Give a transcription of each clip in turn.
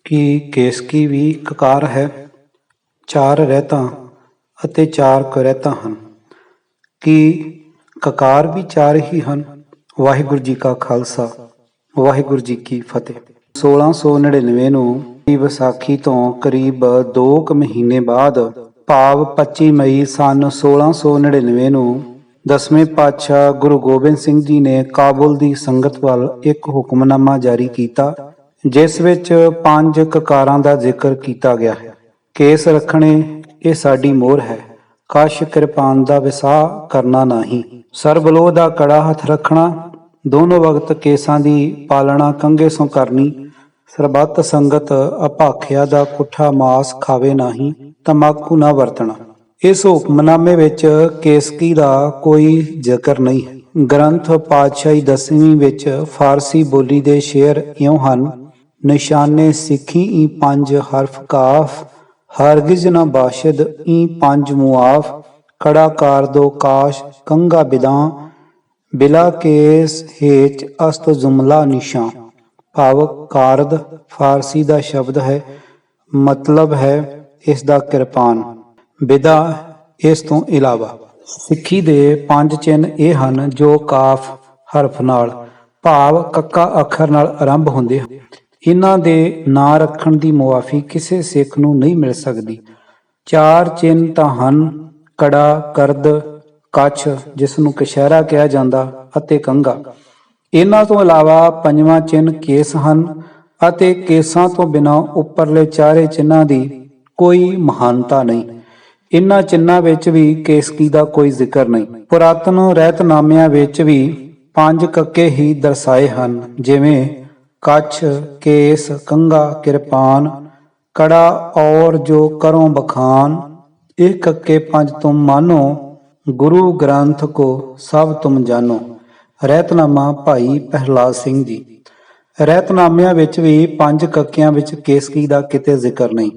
ਕਿ ਕੇਸਕੀ ਵੀ ਕਕਾਰ ਹੈ, ਚਾਰ ਰਹਿਤਾਂ ਅਤੇ ਚਾਰ ਕੁਰੈਤਾਂ ਹਨ। ਕਿ ਕਕਾਰ ਵੀ ਚਾਰ ਹੀ ਹਨ। ਵਾਹਿਗੁਰੂ ਜੀ ਕਾ ਖਾਲਸਾ, ਵਾਹਿਗੁਰੂ ਜੀ ਕੀ ਫਤਿਹ। 1699 ਨੂੰ ਵਿਸਾਖੀ ਤੋਂ ਕਰੀਬ 2 ਮਹੀਨੇ ਬਾਅਦ ਭਾਵ 25 ਮਈ ਸੰਨ 1699 ਨੂੰ ਦਸਵੇਂ ਪਾਤਸ਼ਾਹ ਗੁਰੂ ਗੋਬਿੰਦ ਸਿੰਘ ਜੀ ਨੇ ਕਾਬੁਲ ਦੀ ਸੰਗਤ ਵੱਲ ਇੱਕ ਹੁਕਮਨਾਮਾ ਜਾਰੀ ਕੀਤਾ, ਜਿਸ ਵਿੱਚ 5 ਕਕਾਰਾਂ ਦਾ ਜ਼ਿਕਰ ਕੀਤਾ ਗਿਆ ਹੈ। ਕੇਸ ਰੱਖਣੇ ਇਹ ਸਾਡੀ ਮੋਹਰ ਹੈ, ਕਛ ਕਿਰਪਾਨ ਦਾ ਵਿਸਾਹ ਕਰਨਾ ਨਹੀਂ। ਸਰਬਲੋਹ ਦਾ ਕੜਾ ਹੱਥ ਰੱਖਣਾ, ਦੋਨੋਂ ਵਕਤ ਕੇਸਾਂ ਦੀ ਪਾਲਣਾ ਕੰਘੇ ਸੋਂ ਕਰਨੀ। ਸਰਬੱਤ ਸੰਗਤ ਅਭਾਖਿਆ ਦਾ ਕੁੱਠਾ ਮਾਸ ਖਾਵੇ ਨਹੀਂ, ਤੰਬਾਕੂ ਨਾ ਵਰਤਣਾ। ਇਸ ਹੁਕਮਨਾਮੇ ਵਿੱਚ ਕੇਸਕੀ ਦਾ ਕੋਈ ਜ਼ਿਕਰ ਨਹੀਂ ਹੈ। ਗ੍ਰੰਥ ਪਾਤਸ਼ਾਹੀ 10ਵੀਂ ਵਿੱਚ ਫਾਰਸੀ ਬੋਲੀ ਦੇ ਸ਼ੇਅਰ ਇਉਂ ਹਨ: ਨਿਸ਼ਾਨੇ ਸਿੱਖੀ ਈ 5 ਹਰਫ ਕਾਫ, ਹਰਗਿਜ਼ ਨਾ ਬਾਸ਼ਦ ਈ 5 ਮੁਆਫ। ਕੜਾ ਕਾਰ ਦੋ ਕਾਸ਼ ਕੰਘਾ ਬਿਦਾਂ, ਬਿਲਾ ਕੇਸ ਹੇਚ ਅਸਤ ਜੁਮਲਾ ਨਿਸ਼ਾਂ। ਭਾਵ ਕਾਰਦ ਫਾਰਸੀ ਦਾ ਸ਼ਬਦ ਹੈ, ਮਤਲਬ ਹੈ ਇਸ ਦਾ ਕਿਰਪਾਨ, ਬਿਦਾ ਇਸ ਤੋਂ ਇਲਾਵਾ। ਸਿੱਖੀ ਦੇ 5 ਚਿੰਨ੍ਹ ਇਹ ਹਨ ਜੋ ਕਾਫ ਹਰਫ ਨਾਲ ਭਾਵ ਕੱਕਾ ਅੱਖਰ ਨਾਲ ਆਰੰਭ ਹੁੰਦੇ ਹਨ। ਇਹਨਾਂ ਦੇ ਨਾਂ ਰੱਖਣ ਦੀ ਮੁਆਫੀ ਕਿਸੇ ਸਿੱਖ ਨੂੰ ਨਹੀਂ ਮਿਲ ਸਕਦੀ। 4 ਚਿੰਨ੍ਹ ਤਾਂ ਹਨ: ਕੜਾ, ਕਰਦ, ਕੱਛ ਜਿਸ ਨੂੰ ਕਛਹਿਰਾ ਕਿਹਾ ਜਾਂਦਾ ਅਤੇ ਕੰਘਾ। ਇਹਨਾਂ ਤੋਂ ਇਲਾਵਾ 5ਵਾਂ ਚਿੰਨ੍ਹ ਕੇਸ ਹਨ ਅਤੇ ਕੇਸਾਂ ਤੋਂ ਬਿਨਾਂ ਉੱਪਰਲੇ ਚਾਰੇ ਚਿੰਨ੍ਹਾਂ ਦੀ ਕੋਈ ਮਹਾਨਤਾ ਨਹੀਂ। ਇਹਨਾਂ ਚਿੰਨ੍ਹਾਂ ਵਿੱਚ ਵੀ ਕੇਸਕੀ ਦਾ ਕੋਈ ਜ਼ਿਕਰ ਨਹੀਂ। ਪੁਰਾਤਨ ਰਹਿਤਨਾਮਿਆਂ ਵਿੱਚ ਵੀ 5 ਕੱਕੇ ਹੀ ਦਰਸਾਏ ਹਨ, ਜਿਵੇਂ ਕੱਛ, ਕੇਸ, ਕੰਘਾ, ਕਿਰਪਾਨ, ਕੜਾ ਔਰ ਜੋ ਕਰੋ ਬਖਾਨ। ਇਹ ਕੱਕੇ 5 ਤੁਮ ਮਾਨੋ, ਗੁਰੂ ਗ੍ਰੰਥ ਕੋ ਸਭ ਤੁਮ ਜਾਨੋ। ਰਹਿਤਨਾਮਾ ਭਾਈ ਪ੍ਰਹਿਲਾਦ ਸਿੰਘ ਜੀ। ਰਹਿਤਨਾਮਿਆਂ ਵਿੱਚ ਵੀ 5 ਕੱਕਿਆਂ ਵਿੱਚ ਕੇਸਕੀ ਦਾ ਕਿਤੇ ਜ਼ਿਕਰ ਨਹੀਂ।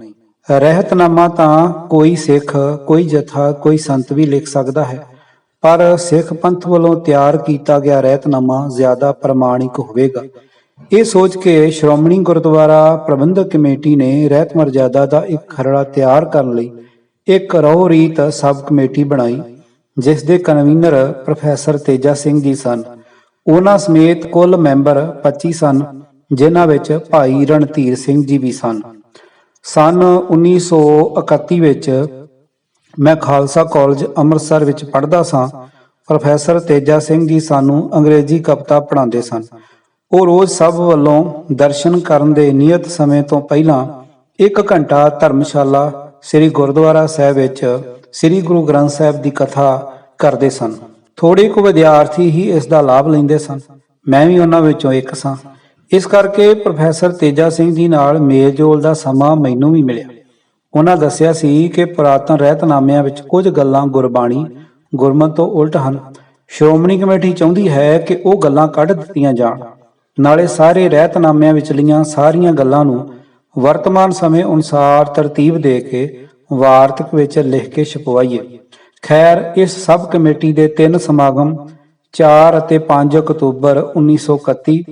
ਰਹਿਤਨਾਮਾ ਤਾਂ ਕੋਈ ਸਿੱਖ, ਕੋਈ ਜਥਾ, ਕੋਈ ਸੰਤ ਵੀ ਲਿਖ ਸਕਦਾ ਹੈ, ਪਰ ਸਿੱਖ ਪੰਥ ਵੱਲੋਂ ਤਿਆਰ ਕੀਤਾ ਗਿਆ ਰਹਿਤਨਾਮਾ ਜ਼ਿਆਦਾ ਪ੍ਰਮਾਣਿਕ ਹੋਵੇਗਾ। ਇਹ ਸੋਚ ਕੇ ਸ਼੍ਰੋਮਣੀ ਗੁਰਦੁਆਰਾ ਪ੍ਰਬੰਧਕ ਕਮੇਟੀ ਨੇ ਰਹਿਤ ਮਰਜ਼ਾਦਾ ਦਾ ਇੱਕ ਖਰੜਾ ਤਿਆਰ ਕਰਨ ਲਈ ਇੱਕ ਰਹੁ ਰੀਤ ਸਬ ਕਮੇਟੀ ਬਣਾਈ, ਜਿਸ ਦੇ ਕਨਵੀਨਰ ਪ੍ਰੋਫੈਸਰ ਤੇਜਾ ਸਿੰਘ ਜੀ ਸਨ। ਉਹਨਾਂ ਸਮੇਤ ਕੁੱਲ ਮੈਂਬਰ 25 ਸਨ, ਜਿਨ੍ਹਾਂ ਵਿੱਚ ਭਾਈ ਰਣਧੀਰ ਸਿੰਘ ਜੀ ਵੀ ਸਨ। ਸੰਨ 1931 ਵਿੱਚ ਮੈਂ ਖਾਲਸਾ ਕਾਲਜ ਅੰਮ੍ਰਿਤਸਰ ਵਿੱਚ ਪੜ੍ਹਦਾ ਸਾਂ। ਪ੍ਰੋਫੈਸਰ ਤੇਜਾ ਸਿੰਘ ਜੀ ਸਾਨੂੰ ਅੰਗਰੇਜ਼ੀ ਕਵਿਤਾ ਪੜ੍ਹਾਉਂਦੇ ਸਨ। ਉਹ ਰੋਜ਼ ਸਭ ਵੱਲੋਂ ਦਰਸ਼ਨ ਕਰਨ ਦੇ ਨਿਯਤ ਸਮੇਂ ਤੋਂ ਪਹਿਲਾਂ 1 ਘੰਟਾ ਧਰਮਸ਼ਾਲਾ ਸ੍ਰੀ ਗੁਰਦੁਆਰਾ ਸਾਹਿਬ ਵਿੱਚ ਸ੍ਰੀ ਗੁਰੂ ਗ੍ਰੰਥ ਸਾਹਿਬ ਦੀ ਕਥਾ ਕਰਦੇ ਸਨ। ਥੋੜੇ ਕੁ ਵਿਦਿਆਰਥੀ ਹੀ ਇਸ ਦਾ ਲਾਭ ਲੈਂਦੇ ਸਨ। ਮੈਂ ਵੀ ਉਹਨਾਂ ਵਿੱਚੋਂ ਇੱਕ ਸਾਂ। ਇਸ ਕਰਕੇ ਪ੍ਰੋਫੈਸਰ ਤੇਜਾ ਸਿੰਘ ਜੀ ਨਾਲ ਮੇਲ ਜੋਲ ਦਾ ਸਮਾਂ ਮੈਨੂੰ ਵੀ ਮਿਲਿਆ। ਉਹਨਾਂ ਦੱਸਿਆ ਸੀ ਕਿ ਪੁਰਾਤਨ ਰਹਿਤਨਾਮਿਆਂ ਵਿੱਚ ਕੁਝ ਗੱਲਾਂ ਗੁਰਬਾਣੀ ਗੁਰਮਤਿ ਤੋਂ ਉਲਟ ਹਨ। ਸ਼੍ਰੋਮਣੀ ਕਮੇਟੀ ਚਾਹੁੰਦੀ ਹੈ ਕਿ ਉਹ ਗੱਲਾਂ ਕੱਢ ਦਿੱਤੀਆਂ ਜਾਣ, ਨਾਲੇ ਸਾਰੇ ਰਹਿਤਨਾਮਿਆਂ ਵਿਚਲੀਆਂ ਸਾਰੀਆਂ ਗੱਲਾਂ ਨੂੰ ਵਰਤਮਾਨ ਸਮੇਂ ਅਨੁਸਾਰ ਤਰਤੀਬ ਦੇ ਕੇ ਵਾਰਤਕ ਵਿੱਚ ਲਿਖ ਕੇ ਛਪਵਾਈਏ। ਖੈਰ, ਇਸ ਸਬ ਕਮੇਟੀ ਦੇ 3 ਸਮਾਗਮ 4 ਅਤੇ 5 ਅਕਤੂਬਰ 1931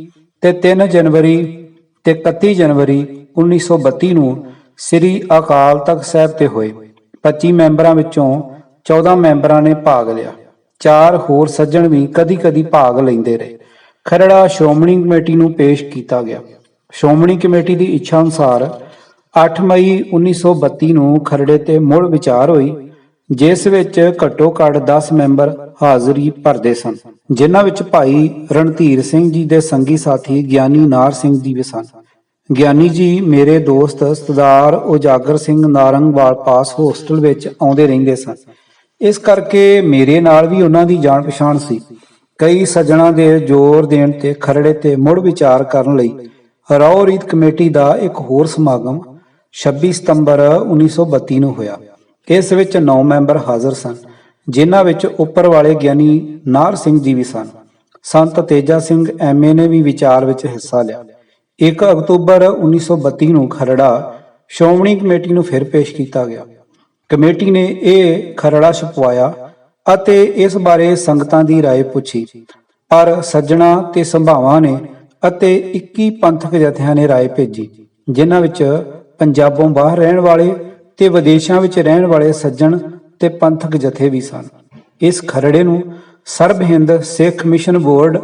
ਤੇ 3 ਜਨਵਰੀ ਤੇ 31 ਜਨਵਰੀ 1932 ਨੂੰ ਸ੍ਰੀ ਅਕਾਲ ਤਖਤ ਸਾਹਿਬ ਤੇ ਹੋਏ। 25 ਮੈਂਬਰਾਂ ਵਿੱਚੋਂ 14 ਮੈਂਬਰਾਂ ਨੇ ਭਾਗ ਲਿਆ। 4 ਹੋਰ ਸੱਜਣ ਵੀ ਕਦੀ-ਕਦੀ ਭਾਗ ਲੈਂਦੇ ਰਹੇ। ਖਰੜਾ ਸ਼੍ਰੋਮਣੀ ਕਮੇਟੀ ਨੂੰ ਪੇਸ਼ ਕੀਤਾ ਗਿਆ। ਸ਼੍ਰੋਮਣੀ ਕਮੇਟੀ ਦੀ ਇੱਛਾ ਅਨੁਸਾਰ 8 ਮਈ 1932 ਨੂੰ ਖਰੜੇ ਤੇ ਮੁੜ ਵਿਚਾਰ ਹੋਈ, ਜਿਸ ਵਿੱਚ ਘੱਟੋ-ਘੱਟ 10 ਮੈਂਬਰ ਹਾਜ਼ਰੀ ਭਰਦੇ ਸਨ, ਜਿਨ੍ਹਾਂ ਵਿੱਚ ਭਾਈ ਰਣਧੀਰ ਸਿੰਘ ਜੀ ਦੇ ਸੰਗੀ ਸਾਥੀ ਗਿਆਨੀ ਨਾਰ ਸਿੰਘ ਜੀ ਵੀ ਸਨ। ਗਿਆਨੀ ਜੀ ਮੇਰੇ ਦੋਸਤ ਸਰਦਾਰ ਉਜਾਗਰ ਸਿੰਘ ਨਾਰੰਗਵਾਲ ਪਾਸ ਹੋਸਟਲ ਵਿੱਚ ਆਉਂਦੇ ਰਹਿੰਦੇ ਸਨ। ਇਸ ਕਰਕੇ ਮੇਰੇ ਨਾਲ ਵੀ ਉਹਨਾਂ ਦੀ ਜਾਣ ਪਛਾਣ ਸੀ। ਕਈ ਸੱਜਣਾਂ ਦੇ ਜ਼ੋਰ ਦੇਣ ਤੇ ਖਰੜੇ ਤੇ ਮੁੜ ਵਿਚਾਰ ਕਰਨ ਲਈ ਰਹੁ ਰੀਤ ਕਮੇਟੀ ਦਾ ਇੱਕ ਹੋਰ ਸਮਾਗਮ 26 ਸਤੰਬਰ 1932 ਨੂੰ ਹੋਇਆ। ਇਸ ਵਿੱਚ 9 ਮੈਂਬਰ ਹਾਜ਼ਰ ਸਨ, ਜਿਨ੍ਹਾਂ ਵਿੱਚ ਉੱਪਰ ਵਾਲੇ ਗਿਆਨੀ ਨਾਰ ਸਿੰਘ ਜੀ ਵੀ ਸਨ। ਸੰਤ ਤੇਜਾ ਸਿੰਘ MA ਨੇ ਵੀ ਵਿਚਾਰ ਵਿੱਚ ਹਿੱਸਾ ਲਿਆ। 1 ਅਕਤੂਬਰ 1932 ਨੂੰ ਖਰੜਾ ਸ਼੍ਰੋਮਣੀ ਕਮੇਟੀ ਨੂੰ ਫਿਰ ਪੇਸ਼ ਕੀਤਾ ਗਿਆ। ਕਮੇਟੀ ਨੇ ਇਹ ਖਰੜਾ ਛਪਵਾਇਆ ਅਤੇ ਇਸ ਬਾਰੇ ਸੰਗਤਾਂ ਦੀ ਰਾਏ ਪੁੱਛੀ, ਪਰ ਸੱਜਣਾ ਤੇ ਸੰਭਾਵਾਂ ਨੇ ਅਤੇ 21 ਪੰਥਕ ਜਥਿਆਂ ਨੇ ਰਾਏ ਭੇਜੀ। ਜਿਨ੍ਹਾਂ ਵਿੱਚ ਪੰਜਾਬੋਂ ਬਾਹਰ ਰਹਿਣ ਵਾਲੇ ਤੇ ਵਿਦੇਸ਼ਾਂ ਵਿੱਚ ਰਹਿਣ ਵਾਲੇ ਸੱਜਣ ਤੇ ਪੰਥਕ ਜਥੇ ਵੀ ਸਨ। ਇਸ ਖਰੜੇ ਨੂੰ ਸਰਬ ਹਿੰਦ ਸਿੱਖ ਮਿਸ਼ਨ ਬੋਰਡ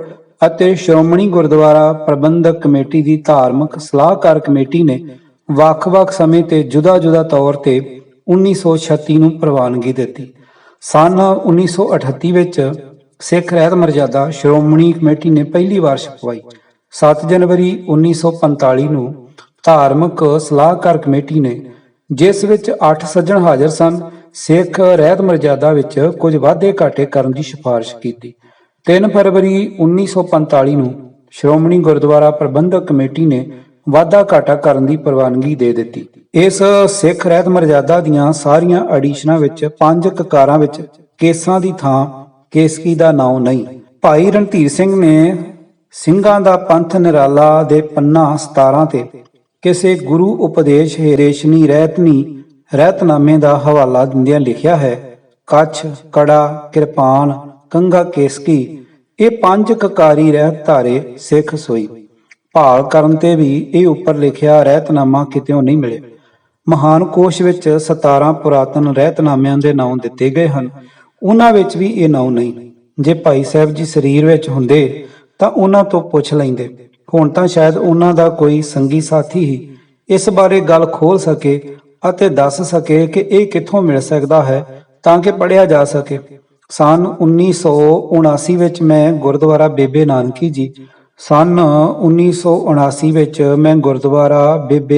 ਅਤੇ ਸ਼੍ਰੋਮਣੀ ਗੁਰਦੁਆਰਾ ਪ੍ਰਬੰਧਕ ਕਮੇਟੀ ਦੀ ਧਾਰਮਿਕ ਸਲਾਹਕਾਰ ਕਮੇਟੀ ਨੇ ਵੱਖ-ਵੱਖ ਸਮੇਂ ਤੇ ਜੁਦਾ-ਜੁਦਾ ਤੌਰ ਤੇ 1936 ਨੂੰ ਪ੍ਰਵਾਨਗੀ ਦਿੱਤੀ। ਸੰਨ 1938 ਵਿੱਚ ਸਿੱਖ ਰਹਿਤ ਮਰਜ਼ਾਦਾ ਸ਼੍ਰੋਮਣੀ ਕਮੇਟੀ ਨੇ ਪਹਿਲੀ ਵਾਰ ਛਪਵਾਈ। 7 ਜਨਵਰੀ 1945 ਨੂੰ ਧਾਰਮਿਕ ਸਲਾਹਕਾਰ ਕਮੇਟੀ ਨੇ, ਜਿਸ ਵਿੱਚ 8 ਸੱਜਣ ਹਾਜ਼ਰ ਸਨ, ਸਿੱਖ ਰਹਿਤ ਮਰਜ਼ਾਦਾ ਵਿੱਚ ਕੁਝ ਵਾਧੇ ਘਾਟੇ ਕਰਨ ਦੀ ਸਿਫਾਰਿਸ਼ ਕੀਤੀ। 3 ਫਰਵਰੀ 1945 ਨੂੰ ਸ਼੍ਰੋਮਣੀ ਗੁਰਦੁਆਰਾ ਪ੍ਰਬੰਧਕ ਕਮੇਟੀ ਨੇ ਵਾਧਾ ਘਾਟਾ ਕਰਨ ਦੀ ਪ੍ਰਵਾਨਗੀ ਦੇ ਦਿੱਤੀ। ਇਸ ਸਿੱਖ ਰਹਿਤ ਮਰਜ਼ਾਦਾ ਦੀਆਂ ਸਾਰੀਆਂ ਐਡੀਸ਼ਨਾਂ ਵਿੱਚ 5 ਕਕਾਰਾਂ ਵਿੱਚ ਕੇਸਾਂ ਦੀ ਥਾਂ ਕੇਸਕੀ ਦਾ ਨਾਮ ਨਹੀਂ। ਭਾਈ ਰਣਧੀਰ ਸਿੰਘ ਨੇ ਸਿੰਘਾਂ ਦਾ ਪੰਥ ਨਿਰਾਲਾ ਦੇ ਪੰਨਾ 17 ਤੇ ਕਿਸੇ ਗੁਰੂ ਉਪਦੇਸ਼ ਰੇਸ਼ਨੀ ਰਹਿਤਨਾਮੇ ਦਾ ਹਵਾਲਾ ਦਿੰਦਿਆਂ ਲਿਖਿਆ ਹੈ, ਕੱਛ, ਕੜਾ, ਕਿਰਪਾਨ, ਕੰਘਾ, ਕੇਸਕੀ ਇਹ 5 ਕਕਾਰੀ ਰਹਿਤ ਧਾਰੇ ਸਿੱਖ ਸੋਈ। ਭਾਲ ਕਰਨ ਤੇ ਵੀ ਇਹ ਉੱਪਰ ਲਿਖਿਆ ਰਹਿਤਨਾਮਾ ਕਿਤਿਓਂ ਨਹੀਂ ਮਿਲਿਆ। ਮਹਾਨ ਕੋਸ਼ ਵਿੱਚ 17 ਪੁਰਾਤਨ ਰਹਿਤਨਾਮਿਆਂ ਦੇ ਨਾਮ ਦਿੱਤੇ ਗਏ ਹਨ, ਉਹਨਾਂ ਵਿੱਚ ਵੀ ਇਹ ਨਾਮ ਨਹੀਂ। ਜੇ ਭਾਈ ਸਾਹਿਬ ਜੀ ਸਰੀਰ ਵਿੱਚ ਹੁੰਦੇ ਤਾਂ ਉਹਨਾਂ ਤੋਂ ਪੁੱਛ ਲੈਂਦੇ। ਹੁਣ ਤਾਂ ਸ਼ਾਇਦ ਉਹਨਾਂ ਦਾ ਕੋਈ ਸੰਗੀ ਸਾਥੀ ਹੀ ਇਸ ਬਾਰੇ ਗੱਲ ਖੋਲ ਸਕੇ ਅਤੇ ਦੱਸ ਸਕੇ ਕਿ ਇਹ ਕਿੱਥੋਂ ਮਿਲ ਸਕਦਾ ਹੈ ਤਾਂ ਕਿ ਪੜ੍ਹਿਆ ਜਾ ਸਕੇ। ਸੰਨ 1979 ਵਿੱਚ ਮੈਂ ਗੁਰਦੁਆਰਾ ਬੇਬੇ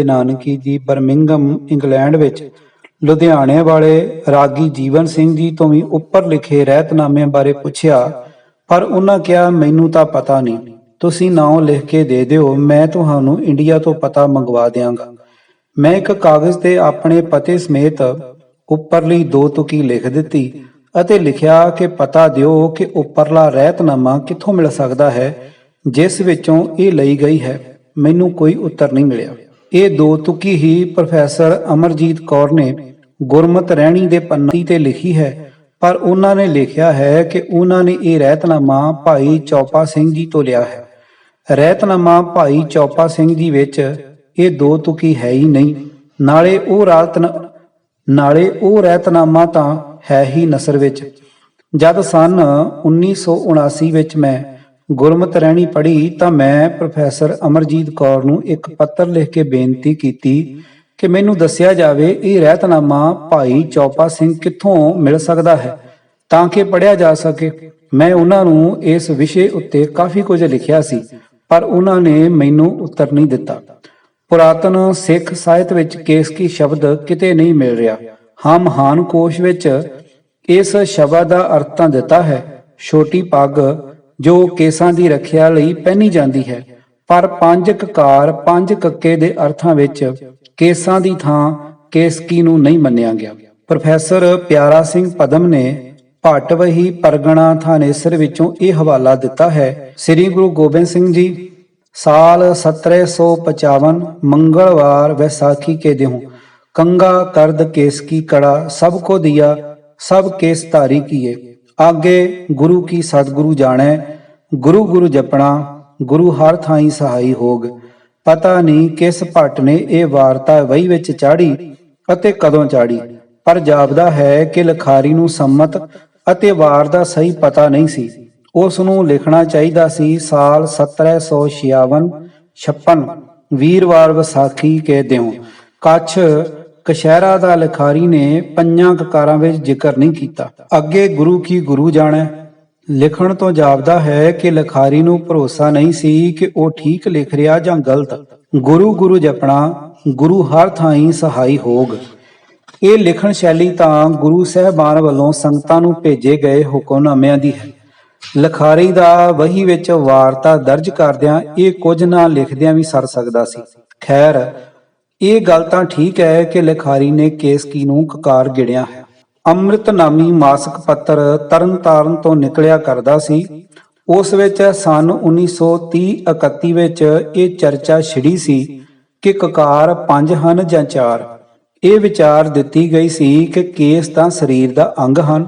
ਨਾਨਕੀ ਜੀ ਬਰਮਿੰਘਮ ਇੰਗਲੈਂਡ ਵਿੱਚ ਲੁਧਿਆਣੇ ਵਾਲੇ ਰਾਗੀ ਜੀਵਨ ਸਿੰਘ ਜੀ ਤੋਂ ਵੀ ਉੱਪਰ ਲਿਖੇ ਰਹਿਤਨਾਮਿਆਂ ਬਾਰੇ ਪੁੱਛਿਆ, ਪਰ ਉਹਨਾਂ ਕਿਹਾ ਮੈਨੂੰ ਤਾਂ ਪਤਾ ਨਹੀਂ, ਤੁਸੀਂ ਨਾਮ ਲਿਖ ਕੇ ਦੇ ਦਿਓ, ਮੈਂ ਤੁਹਾਨੂੰ ਇੰਡੀਆ ਤੋਂ ਪਤਾ ਮੰਗਵਾ ਦਿਆਂਗਾ। ਮੈਂ ਇੱਕ ਕਾਗਜ਼ ਤੇ ਆਪਣੇ ਪਤੇ ਸਮੇਤ ਉੱਪਰਲੀ 2 ਤੁਕੀ ਲਿਖ ਦਿੱਤੀ ਅਤੇ ਲਿਖਿਆ ਕਿ ਪਤਾ ਦਿਓ ਕਿ ਉੱਪਰਲਾ ਰਹਿਤਨਾਮਾ ਕਿੱਥੋਂ ਮਿਲ ਸਕਦਾ ਹੈ ਜਿਸ ਵਿੱਚੋਂ ਇਹ ਲਈ ਗਈ ਹੈ। ਮੈਨੂੰ ਕੋਈ ਉੱਤਰ ਨਹੀਂ ਮਿਲਿਆ। ਇਹ 2 ਤੁਕੀ ਹੀ ਪ੍ਰੋਫੈਸਰ ਅਮਰਜੀਤ ਕੌਰ ਨੇ ਗੁਰਮਤਿ ਰਹਿਣੀ ਦੇ ਪੰਨੇ ਤੇ ਲਿਖੀ ਹੈ, ਪਰ ਉਹਨਾਂ ਨੇ ਲਿਖਿਆ ਹੈ ਕਿ ਉਹਨਾਂ ਨੇ ਇਹ ਰਹਿਤਨਾਮਾ ਭਾਈ ਚੌਪਾ ਸਿੰਘ ਜੀ ਤੋਂ ਲਿਆ ਹੈ। ਰਹਿਤਨਾਮਾ ਭਾਈ ਚੌਪਾ ਸਿੰਘ ਜੀ ਵਿੱਚ ਇਹ 2 ਤੁਕੀ ਹੈ ਹੀ ਨਹੀਂ। ਨਾਲੇ ਉਹ ਰਹਿਤਨਾਮਾ ਤਾਂ ਹੈ ਹੀ ਨਸਰ ਵਿੱਚ। ਜਦ ਸੰਨ 1979 ਵਿੱਚ ਮੈਂ ਗੁਰਮਤਿ ਰਹਿਣੀ ਪੜ੍ਹੀ ਤਾਂ ਮੈਂ ਪ੍ਰੋਫੈਸਰ ਅਮਰਜੀਤ ਕੌਰ ਨੂੰ ਇੱਕ ਪੱਤਰ ਲਿਖ ਕੇ ਬੇਨਤੀ ਕੀਤੀ ਕਿ ਮੈਨੂੰ ਦੱਸਿਆ ਜਾਵੇ ਇਹ ਰਹਿਤਨਾਮਾ ਭਾਈ ਚੌਪਾ ਸਿੰਘ ਕਿੱਥੋਂ ਮਿਲ ਸਕਦਾ ਹੈ ਤਾਂ ਕਿ ਪੜ੍ਹਿਆ ਜਾ ਸਕੇ। ਮੈਂ ਉਹਨਾਂ ਨੂੰ ਇਸ ਵਿਸ਼ੇ ਉੱਤੇ ਕਾਫੀ ਕੁਝ ਲਿਖਿਆ ਸੀ, ਪਰ ਉਹਨਾਂ ਨੇ ਮੈਨੂੰ ਉੱਤਰ ਨਹੀਂ ਦਿੱਤਾ। ਪੁਰਾਤਨ ਸਿੱਖ ਸਾਹਿਤ ਵਿੱਚ ਕੇਸਕੀ ਸ਼ਬਦ ਕਿਤੇ ਨਹੀਂ ਮਿਲ ਰਿਹਾ। ਹਾਂ, ਮਹਾਨ ਕੋਸ਼ ਵਿੱਚ ਇਸ ਸ਼ਬਦ ਦਾ ਅਰਥ ਤਾਂ ਦਿੱਤਾ ਹੈ, ਛੋਟੀ ਪੱਗ ਜੋ ਕੇਸਾਂ ਦੀ ਰੱਖਿਆ ਲਈ ਪਹਿਨੀ ਜਾਂਦੀ ਹੈ, ਪਰ 5 ਕਕਾਰ 5 ਕੱਕੇ ਦੇ ਅਰਥਾਂ ਵਿੱਚ ਕੇਸਾਂ ਦੀ ਥਾਂ ਕੇਸਕੀ ਨੂੰ ਨਹੀਂ ਮੰਨਿਆ ਗਿਆ। ਪ੍ਰੋਫੈਸਰ ਪਿਆਰਾ ਸਿੰਘ ਪਦਮ ਨੇ ਭੱਟਵਹੀ ਪਰਗਣਾ ਥਾਨੇਸਰ ਵਿੱਚੋਂ ਇਹ ਹਵਾਲਾ ਦਿੱਤਾ ਹੈ। ਸ੍ਰੀ ਗੁਰੂ ਗੋਬਿੰਦ ਸਿੰਘ ਜੀ साल 1755 मंगलवार वैसाखी के देहूं कंगा करद केस की कड़ा सबको दिया सब केस धारी किए आगे गुरु की सतगुरु जाने गुरु गुरु जपना गुरु हर थाई सहाई होग। पता नहीं किस भट्ट ने यह वारता वही विच चाड़ी अते कदों चाड़ी, पर जापदा है कि लिखारी नूं सम्मत अते वार दा सही पता नहीं सी। ਉਸ ਨੂੰ ਲਿਖਣਾ ਚਾਹੀਦਾ ਸੀ ਸਾਲ 1756 ਵੀਰਵਾਰ ਵਿਸਾਖੀ ਕੇ ਦਿਓ। ਕੱਛ ਕਸ਼ਹਿਰਾ ਦਾ ਲਿਖਾਰੀ ਨੇ 5 ਕਕਾਰਾਂ ਵਿੱਚ ਜ਼ਿਕਰ ਨਹੀਂ ਕੀਤਾ। ਅੱਗੇ ਗੁਰੂ ਕੀ ਗੁਰੂ ਜਾਣੈ ਲਿਖਣ ਤੋਂ ਜਾਪਦਾ ਹੈ ਕਿ ਲਿਖਾਰੀ ਨੂੰ ਭਰੋਸਾ ਨਹੀਂ ਸੀ ਕਿ ਉਹ ਠੀਕ ਲਿਖ ਰਿਹਾ ਜਾਂ ਗਲਤ। ਗੁਰੂ ਗੁਰੂ ਜਪਣਾ ਗੁਰੂ ਹਰ ਥਾਈ ਸਹਾਈ ਹੋਗ। ਇਹ ਲਿਖਣ ਸ਼ੈਲੀ ਤਾਂ ਗੁਰੂ ਸਾਹਿਬਾਨ ਵੱਲੋਂ ਸੰਗਤਾਂ ਨੂੰ ਭੇਜੇ ਗਏ ਹੁਕਮਨਾਮਿਆਂ ਦੀ ਹੈ। ਲਿਖਾਰੀ ਦਾ ਵਹੀ ਵਿੱਚ ਵਾਰਤਾ ਦਰਜ ਕਰਦਿਆਂ ਇਹ ਕੁਝ ਨਾ ਲਿਖਦਿਆਂ ਵੀ ਸਰ ਸਕਦਾ ਸੀ। ਖੈਰ, ਇਹ ਗੱਲ ਤਾਂ ਠੀਕ ਹੈ ਕਿ ਲਿਖਾਰੀ ਨੇ ਕੇਸਕੀ ਨੂੰ ਕਕਾਰ ਗਿਣਿਆ ਹੈ। ਅੰਮ੍ਰਿਤ ਨਾਮੀ ਮਾਸਕ ਪੱਤਰ ਤਰਨਤਾਰਨ ਤੋਂ ਨਿਕਲਿਆ ਕਰਦਾ ਸੀ। ਉਸ ਵਿੱਚ ਸੰਨ 1930-31 ਵਿੱਚ ਇਹ ਚਰਚਾ ਛਿੜੀ ਸੀ ਕਿ ਕਕਾਰ 5 ਹਨ ਜਾਂ 4। ਇਹ ਵਿਚਾਰ ਦਿੱਤੀ ਗਈ ਸੀ ਕਿ ਕੇਸ ਤਾਂ ਸਰੀਰ ਦਾ ਅੰਗ ਹਨ,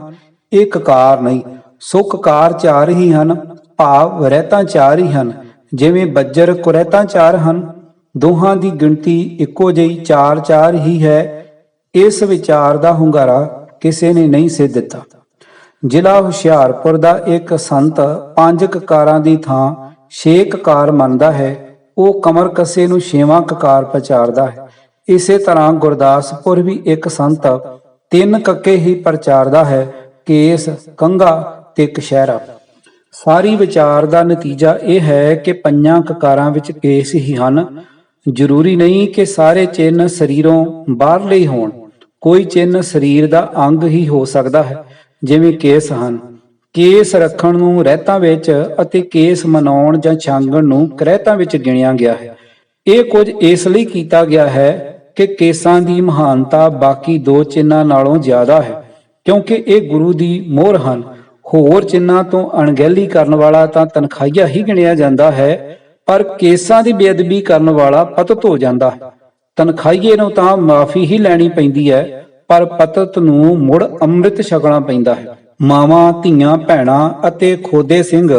ਇਹ ਕਕਾਰ ਨਹੀਂ। ਸੋ ਕਕਾਰ 4 ਹੀ ਹਨ, ਭਾਵ ਰਹਿਤਾਂ 4 ਹੀ ਹਨ। ਜਿਵੇਂ ਬੱਜਰ ਕੁਰੈਤਾਂ 4 ਹਨ, ਦੋਹਾਂ ਦੀ ਗਿਣਤੀ ਇੱਕੋ ਜਿਹੀ 4-4 ਹੀ ਹੈ। ਇਸ ਵਿਚਾਰ ਦਾ ਹੁੰਗਾਰਾ ਕਿਸੇ ਨੇ ਨਹੀਂ ਸੀ ਦਿੱਤਾ। ਜ਼ਿਲ੍ਹਾ ਹੁਸ਼ਿਆਰਪੁਰ ਦਾ ਇੱਕ ਸੰਤ 5 ਕਕਾਰਾਂ ਦੀ ਥਾਂ 6 ਕਕਾਰ ਮੰਨਦਾ ਹੈ। ਉਹ ਕਮਰ ਕੱਸੇ ਨੂੰ 6ਵਾਂ ਕਕਾਰ ਪ੍ਰਚਾਰਦਾ ਹੈ। ਇਸੇ ਤਰ੍ਹਾਂ ਗੁਰਦਾਸਪੁਰ ਵੀ ਇੱਕ ਸੰਤ 3 ਕੱਕੇ ਹੀ ਪ੍ਰਚਾਰਦਾ ਹੈ, ਕੇਸ, ਕੰਘਾ ਤੇ ਕਸ਼ਹਿਰਾ। ਸਾਰੀ ਵਿਚਾਰ ਦਾ ਨਤੀਜਾ ਇਹ ਹੈ ਕਿ 5 ਕਕਾਰਾਂ ਵਿੱਚ ਕੇਸ ਹੀ ਹਨ। ਜ਼ਰੂਰੀ ਨਹੀਂ ਕਿ ਸਾਰੇ ਚਿੰਨ੍ਹ ਸਰੀਰੋਂ ਬਾਹਰਲੇ ਹੀ ਹੋਣ। ਕੋਈ ਚਿੰਨ੍ਹ ਸਰੀਰ ਦਾ ਅੰਗ ਹੀ ਹੋ ਸਕਦਾ ਹੈ, ਜਿਵੇਂ ਕੇਸ ਹਨ। ਕੇਸ ਰੱਖਣ ਨੂੰ ਰਹਿਤਾਂ ਵਿੱਚ ਅਤੇ ਕੇਸ ਮਨਾਉਣ ਜਾਂ ਛਾਂਗਣ ਨੂੰ ਕ੍ਰਹਿਤਾਂ ਵਿੱਚ ਗਿਣਿਆ ਗਿਆ ਹੈ। ਇਹ ਕੁਝ ਇਸ ਲਈ ਕੀਤਾ ਗਿਆ ਹੈ ਕਿ ਕੇਸਾਂ ਦੀ ਮਹਾਨਤਾ ਬਾਕੀ 2 ਚਿੰਨ੍ਹਾਂ ਨਾਲੋਂ ਜ਼ਿਆਦਾ ਹੈ, ਕਿਉਂਕਿ ਇਹ ਗੁਰੂ ਦੀ ਮੋਹਰ ਹਨ। ਹੋਰ ਚਿੰਨ੍ਹਾਂ ਤੋਂ ਅਣਗਹਿਲੀ ਕਰਨ ਵਾਲਾ ਤਾਂ ਤਨਖਾਹੀਆ ਹੀ ਗਿਣਿਆ ਜਾਂਦਾ ਹੈ, ਪਰ ਕੇਸਾਂ ਦੀ ਬੇਅਦਬੀ ਕਰਨ ਵਾਲਾ ਪਤਿਤ ਹੋ ਜਾਂਦਾ ਹੈ। ਤਨਖਾਹੀਏ ਨੂੰ ਤਾਂ ਮਾਫੀ ਹੀ ਲੈਣੀ ਪੈਂਦੀ ਹੈ, ਪਰ ਪਤਿਤ ਨੂੰ ਮੁੜ ਅੰਮ੍ਰਿਤ ਛਕਣਾ ਪੈਂਦਾ ਹੈ। ਮਾਵਾਂ, ਧੀਆਂ, ਭੈਣਾਂ ਅਤੇ ਖੋਦੇ ਸਿੰਘ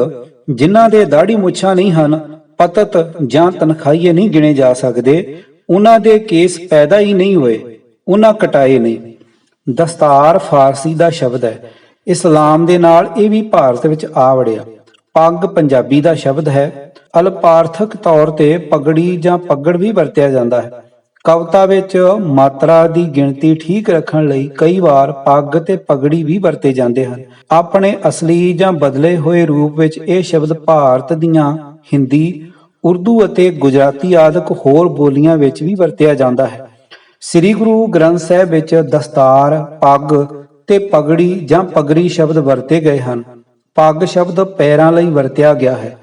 ਜਿਨ੍ਹਾਂ ਦੇ ਦਾੜੀ ਮੁੱਛਾਂ ਨਹੀਂ ਹਨ, ਪਤਿਤ ਜਾਂ ਤਨਖਾਹੀਏ ਨਹੀਂ ਗਿਣੇ ਜਾ ਸਕਦੇ। ਉਹਨਾਂ ਦੇ ਕੇਸ ਪੈਦਾ ਹੀ ਨਹੀਂ ਹੋਏ, ਉਹਨਾਂ ਕਟਾਏ ਨਹੀਂ। ਦਸਤਾਰ ਫਾਰਸੀ ਦਾ ਸ਼ਬਦ ਹੈ। ਇਸਲਾਮ ਦੇ ਨਾਲ ਇਹ ਵੀ ਭਾਰਤ ਵਿੱਚ ਆ ਵੜਿਆ। ਪੱਗ ਪੰਜਾਬੀ ਦਾ ਸ਼ਬਦ ਹੈ। ਅਲਪਾਰਥਕ ਤੌਰ ਤੇ ਪਗੜੀ ਜਾਂ ਪੱਗੜ ਵੀ ਵਰਤਿਆ ਜਾਂਦਾ ਹੈ। ਕਵਿਤਾ ਵਿੱਚ ਮਾਤਰਾ ਦੀ ਗਿਣਤੀ ਠੀਕ ਰੱਖਣ ਲਈ ਕਈ ਵਾਰ ਪੱਗ ਤੇ ਪਗੜੀ ਵੀ ਵਰਤੇ ਜਾਂਦੇ ਹਨ। ਆਪਣੇ ਅਸਲੀ ਜਾਂ ਬਦਲੇ ਹੋਏ ਰੂਪ ਵਿੱਚ ਇਹ ਸ਼ਬਦ ਭਾਰਤ ਦੀਆਂ ਹਿੰਦੀ, ਉਰਦੂ ਅਤੇ ਗੁਜਰਾਤੀ ਆਦਿਕ ਹੋਰ ਬੋਲੀਆਂ ਵਿੱਚ ਵੀ ਵਰਤਿਆ ਜਾਂਦਾ ਹੈ। ਸ੍ਰੀ ਗੁਰੂ ਗ੍ਰੰਥ ਸਾਹਿਬ ਵਿੱਚ ਦਸਤਾਰ, ਪੱਗ ਤੇ ਪਗੜੀ ਜਾਂ ਪਗੜੀ ਸ਼ਬਦ ਵਰਤੇ ਗਏ ਹਨ। ਪੱਗ ਸ਼ਬਦ ਪੈਰਾਂ ਲਈ ਵਰਤਿਆ ਗਿਆ ਹੈ।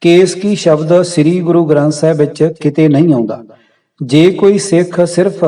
ਕੇਸਕੀ ਸ਼ਬਦ ਸ੍ਰੀ ਗੁਰੂ ਗ੍ਰੰਥ ਸਾਹਿਬ ਵਿੱਚ ਕਿਤੇ ਨਹੀਂ ਆਉਂਦਾ। ਜੇ ਕੋਈ ਸਿੱਖ ਸਿਰਫ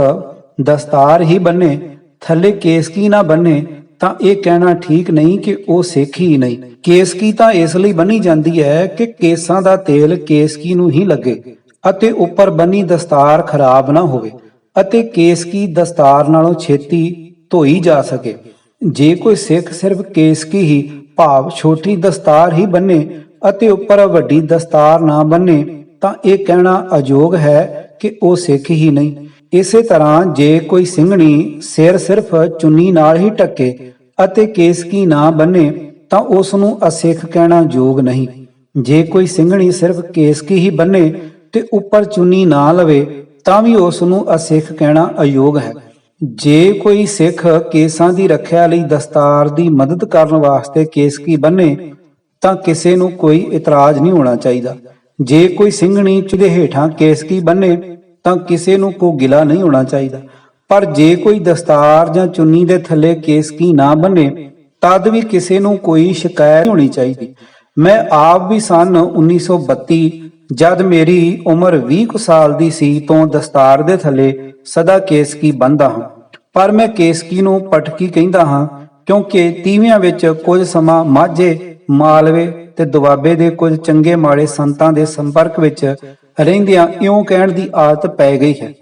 ਦਸਤਾਰ ਹੀ ਬੰਨੇ, ਥੱਲੇ ਕੇਸਕੀ ਨਾ ਬੰਨੇ, ਤਾਂ ਇਹ ਕਹਿਣਾ ਠੀਕ ਨਹੀਂ ਕਿ ਉਹ ਸਿੱਖ ਹੀ ਨਹੀਂ। ਕੇਸਕੀ ਤਾਂ ਇਸ ਲਈ ਬੰਨੀ ਜਾਂਦੀ ਹੈ ਕਿ ਕੇਸਾਂ ਦਾ ਤੇਲ ਕੇਸਕੀ ਨੂੰ ਹੀ ਲੱਗੇ ਅਤੇ ਉੱਪਰ ਬੰਨੀ ਦਸਤਾਰ ਖਰਾਬ ਨਾ ਹੋਵੇ ਅਤੇ ਕੇਸਕੀ ਦਸਤਾਰ ਨਾਲੋਂ ਛੇਤੀ ਧੋਈ ਜਾ ਸਕੇ। ਜੇ ਕੋਈ ਸਿੱਖ ਸਿਰਫ ਕੇਸਕੀ ਹੀ ਭਾਵ ਛੋਟੀ ਦਸਤਾਰ ਹੀ ਬੰਨੇ ਅਤੇ ਉੱਪਰ ਵੱਡੀ ਦਸਤਾਰ ਨਾ ਬੰਨੇ, ਤਾਂ ਇਹ ਕਹਿਣਾ ਅਯੋਗ ਹੈ ਕਿ ਉਹ ਸਿੱਖ ਹੀ ਨਹੀਂ। ਇਸੇ ਤਰ੍ਹਾਂ ਜੇ ਕੋਈ ਸਿੰਘਣੀ ਸਿਰ ਸਿਰਫ ਚੁੰਨੀ ਨਾਲ ਹੀ ਢੱਕੇ ਅਤੇ ਕੇਸਕੀ ਨਾ ਬੰਨੇ, ਤਾਂ ਉਸ ਨੂੰ ਅਸਿੱਖ ਕਹਿਣਾ ਯੋਗ ਨਹੀਂ। ਜੇ ਕੋਈ ਸਿੰਘਣੀ ਸਿਰਫ ਕੇਸਕੀ ਹੀ ਬੰਨੇ ਤੇ ਉੱਪਰ ਚੁੰਨੀ ਨਾ ਲਵੇ, ਤਾਂ ਵੀ ਉਸ ਨੂੰ ਅਸਿੱਖ ਕਹਿਣਾ ਅਯੋਗ ਹੈ। ਜੇ ਕੋਈ ਸਿੱਖ ਕੇਸਾਂ ਦੀ ਰੱਖਿਆ ਲਈ ਦਸਤਾਰ ਦੀ ਮਦਦ ਕਰਨ ਵਾਸਤੇ ਕੇਸਕੀ ਬੰਨੇ, ਤਾਂ ਕਿਸੇ ਨੂੰ ਕੋਈ ਇਤਰਾਜ਼ ਨਹੀਂ ਹੋਣਾ ਚਾਹੀਦਾ। ਜੇ ਕੋਈ ਸਿੰਘਣੀ ਦੇ ਹੇਠਾਂ ਕੇਸਕੀ ਬੰਨੇ, ਤਾਂ ਕਿਸੇ ਨੂੰ ਕੋਈ ਗਿਲਾ ਨਹੀਂ ਹੋਣਾ ਚਾਹੀਦਾ। ਪਰ ਜੇ ਕੋਈ ਦਸਤਾਰ ਜਾਂ ਚੁੰਨੀ ਦੇ ਥੱਲੇ ਕੇਸਕੀ ਨਾ ਬੰਨੇ, ਤਦ ਵੀ ਕਿਸੇ ਨੂੰ ਕੋਈ ਸ਼ਿਕਾਇਤ ਹੋਣੀ ਚਾਹੀਦੀ। ਮੈਂ ਆਪ ਵੀ ਸੰਨ 1932 ਜਦ ਮੇਰੀ ਉਮਰ 20 ਕੁ ਸਾਲ ਦੀ ਸੀ ਤੋਂ ਦਸਤਾਰ ਦੇ ਥੱਲੇ ਸਦਾ ਕੇਸਕੀ ਬੰਨਦਾ ਹਾਂ। ਪਰ ਮੈਂ ਕੇਸਕੀ ਨੂੰ ਪਟਕੀ ਕਹਿੰਦਾ ਹਾਂ, ਕਿਉਂਕਿ ਤੀਵਿਆਂ ਵਿੱਚ ਕੁਝ ਸਮਾਂ ਮਾਝੇ, ਮਾਲਵੇ ਤੇ ਦੁਆਬੇ ਦੇ ਕੁਝ ਚੰਗੇ ਮਾੜੇ ਸੰਤਾਂ ਦੇ ਸੰਪਰਕ ਵਿੱਚ ਰਹਿੰਦਿਆਂ ਇਉਂ ਕਹਿਣ ਦੀ ਆਦਤ ਪੈ ਗਈ ਹੈ।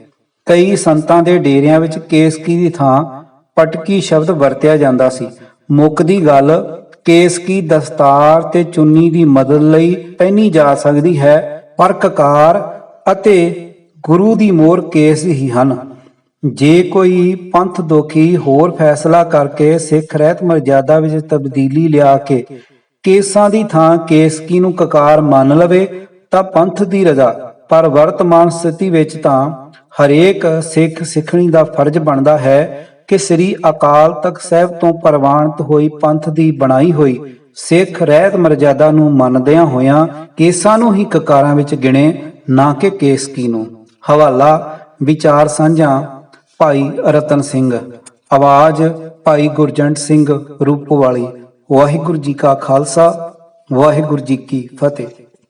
ਕਈ ਸੰਤਾਂ ਦੇ ਡੇਰਿਆਂ ਵਿੱਚ ਕੇਸਕੀ ਦੀ ਥਾਂ ਪਟਕੀ ਸ਼ਬਦ ਵਰਤਿਆ ਜਾਂਦਾ ਸੀ। ਮੁੱਕਦੀ ਗੱਲ, ਕੇਸਕੀ ਦਸਤਾਰ ਤੇ ਚੁੰਨੀ ਦੀ ਮਦਦ ਲਈ ਪਹਿਨੀ ਜਾ ਸਕਦੀ ਹੈ, ਪਰ ਕਕਾਰ ਅਤੇ ਗੁਰੂ ਦੀ ਮੋਹਰ ਕੇਸ ਹੀ ਹਨ। ਜੇ ਕੋਈ ਪੰਥ ਦੋਖੀ ਹੋਰ ਫੈਸਲਾ ਕਰਕੇ ਸਿੱਖ ਰਹਿਤ ਮਰਜ਼ਾਦਾ ਵਿੱਚ ਤਬਦੀਲੀ ਲਿਆ ਕੇ ਕੇਸਾਂ ਦੀ ਥਾਂ ਕੇਸਕੀ ਨੂੰ ਕਕਾਰ ਮੰਨ ਲਵੇ, ਤਾਂ ਪੰਥ ਦੀ ਰਜ਼ਾ। ਪਰ ਵਰਤਮਾਨ ਸਥਿਤੀ ਵਿੱਚ ਤਾਂ ਹਰੇਕ ਸਿੱਖ ਸਿੱਖਣੀ ਦਾ ਫਰਜ਼ ਬਣਦਾ ਹੈ ਕਿ ਸ੍ਰੀ ਅਕਾਲ ਤਖਤ ਸਾਹਿਬ ਤੋਂ ਪ੍ਰਵਾਨਿਤ ਹੋਈ ਪੰਥ ਦੀ ਬਣਾਈ ਹੋਈ ਸਿੱਖ ਰਹਿਤ ਮਰਜ਼ਾਦਾ ਨੂੰ ਮੰਨਦਿਆਂ ਹੋਇਆਂ ਕੇਸਾਂ ਨੂੰ ਹੀ ਕਕਾਰਾਂ ਵਿੱਚ ਗਿਣੇ, ਨਾ ਕਿ ਕੇਸਕੀ ਨੂੰ। ਹਵਾਲਾ ਵਿਚਾਰ ਸਾਂਝਾਂ ਭਾਈ ਰਤਨ ਸਿੰਘ, ਆਵਾਜ਼ ਭਾਈ ਗੁਰਜੰਟ ਸਿੰਘ ਰੂਪੋਵਾਲੀ। ਵਾਹਿਗੁਰੂ ਜੀ ਕਾ ਖਾਲਸਾ, ਵਾਹਿਗੁਰੂ ਜੀ ਕੀ ਫਤਿਹ।